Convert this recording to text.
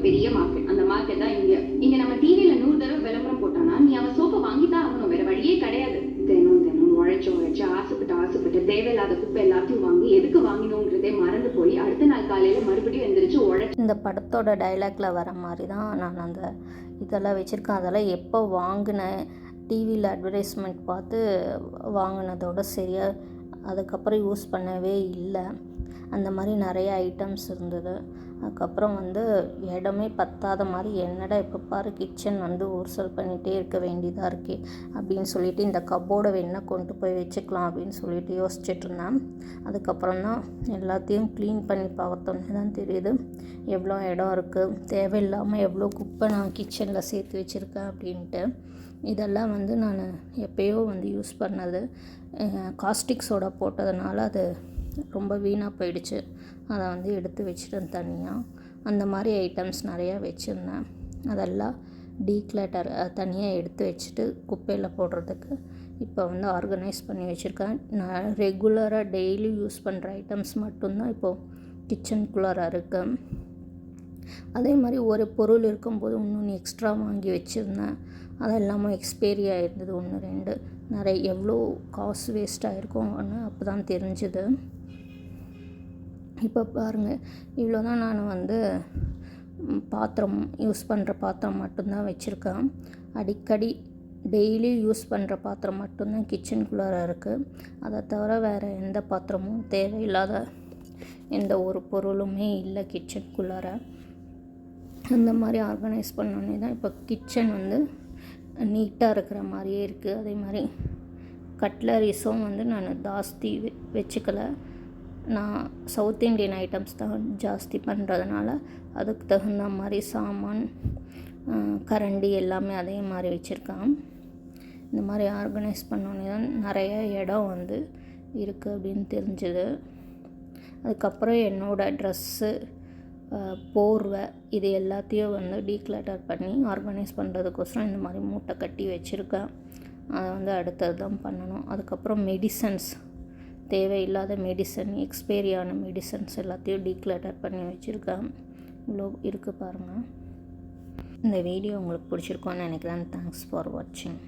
பெரிய மார்க்கெட். அந்த மார்க்கெட் தான் இங்க நம்ம டிவியில 100 தடவை விளம்பரம் போட்டானா நீ அவன் சோப்பை வாங்கித்தான் ஆகணும், வேற வழியே கிடையாது. தினம் தினம் உழைச்சு ஆசைப்பட்டு தேவையில்லாத குப்பை எல்லாத்தையும் வாங்கி எதுக்கு வாங்கினோங்கிறதே மறந்து போய் அடுத்த நாள் காலையில மறுபடியும் எந்திரிச்சு இந்த படத்தோட டைலாக்ல வர மாதிரி தான் நான் அந்த இதெல்லாம் வச்சுருக்கேன். அதெல்லாம் எப்போ வாங்கினேன், டிவியில் அட்வர்டைஸ்மெண்ட் பார்த்து வாங்கினதோட சரியாக அதுக்கப்புறம் யூஸ் பண்ணவே இல்லை. அந்த மாதிரி நிறைய ஐட்டம்ஸ் இருந்தது. அதுக்கப்புறம் இடமே பத்தாத மாதிரி என்னடா இப்போ பாரு கிச்சன் ஊர்சல் பண்ணிகிட்டே இருக்க வேண்டியதாக இருக்கே அப்படின்னு சொல்லிட்டு இந்த கப்போர்டை வேணால் கொண்டு போய் வச்சுக்கலாம் அப்படின்னு சொல்லிட்டு யோசிச்சுட்டு இருந்தேன். அதுக்கப்புறம் தான் எல்லாத்தையும் க்ளீன் பண்ணி பார்த்தோன்னே தான் தெரியுது எவ்வளோ இடம் இருக்குது, தேவையில்லாமல் எவ்வளோ குப்பை நான் கிச்சனில் சேர்த்து வச்சுருக்கேன் அப்படின்ட்டு. இதெல்லாம் நான் எப்போயோ யூஸ் பண்ணது. காஸ்டிக் சோடா போட்டதுனால அது ரொம்ப வீணாக போயிடுச்சு. அதை எடுத்து வச்சுட்டேன் தனியாக. அந்த மாதிரி ஐட்டம்ஸ் நிறையா வச்சுருந்தேன். அதெல்லாம் டீக்ளட்டர் தனியாக எடுத்து வச்சுட்டு குப்பையில் போடுறதுக்கு இப்போ ஆர்கனைஸ் பண்ணி வச்சுருக்கேன். நான் ரெகுலராக டெய்லி யூஸ் பண்ணுற ஐட்டம்ஸ் மட்டும்தான் இப்போது கிச்சனுக்குள்ளார இருக்குது. அதே மாதிரி ஒரு பொருள் இருக்கும்போது இன்னொன்று எக்ஸ்ட்ரா வாங்கி வச்சுருந்தேன். அது இல்லாமல் எக்ஸ்பைரி ஆகிருந்தது 1 2 நிறைய. எவ்வளோ காசு வேஸ்ட் ஆகிருக்கும்னு அப்போ தான் தெரிஞ்சுது. இப்போ பாருங்கள், இவ்வளோ தான் நான் பாத்திரம் யூஸ் பண்ணுற பாத்திரம் மட்டும்தான் வச்சுருக்கேன். அடிக்கடி டெய்லி யூஸ் பண்ணுற பாத்திரம் மட்டும்தான் கிச்சனுக்குள்ளார இருக்குது. அதை தவிர வேறு எந்த பாத்திரமும் தேவையில்லாத எந்த ஒரு பொருளுமே இல்லை கிச்சனுக்குள்ளார. அந்த மாதிரி ஆர்கனைஸ் பண்ணோன்னே தான் இப்போ கிச்சன் நீட்டாக இருக்கிற மாதிரியே இருக்குது. அதே மாதிரி கட்லரிஸும் நான் ஜாஸ்தி வச்சுக்கலை. நான் சவுத் இண்டியன் ஐட்டம்ஸ் தான் ஜாஸ்தி பண்ணுறதுனால அதுக்கு தகுந்த மாதிரி சாமான், கரண்டி எல்லாமே அதே மாதிரி வச்சுருக்கேன். இந்த மாதிரி ஆர்கனைஸ் பண்ணோன்னே தான் நிறைய இடம் இருக்குது அப்படின்னு தெரிஞ்சுது. அதுக்கப்புறம் என்னோடய ட்ரெஸ்ஸு, போர்வை இது எல்லாத்தையும் டீக்ளட்டர் பண்ணி ஆர்கனைஸ் பண்ணுறதுக்கோசரம் இந்த மாதிரி மூட்டை கட்டி வச்சுருக்கேன். அதை அடுத்தது தான் பண்ணணும். அதுக்கப்புறம் மெடிசன்ஸ், தேவையில்லாத மெடிசன், எக்ஸ்பைரியான மெடிசன்ஸ் எல்லாத்தையும் டீக்ளட்டர் பண்ணி வச்சுருக்கேன். இவ்வளோ இருக்குது பாருங்கள். இந்த வீடியோ உங்களுக்கு பிடிச்சிருக்கோன்னு நினைக்கிறேன். தேங்க்ஸ் ஃபார் வாட்சிங்.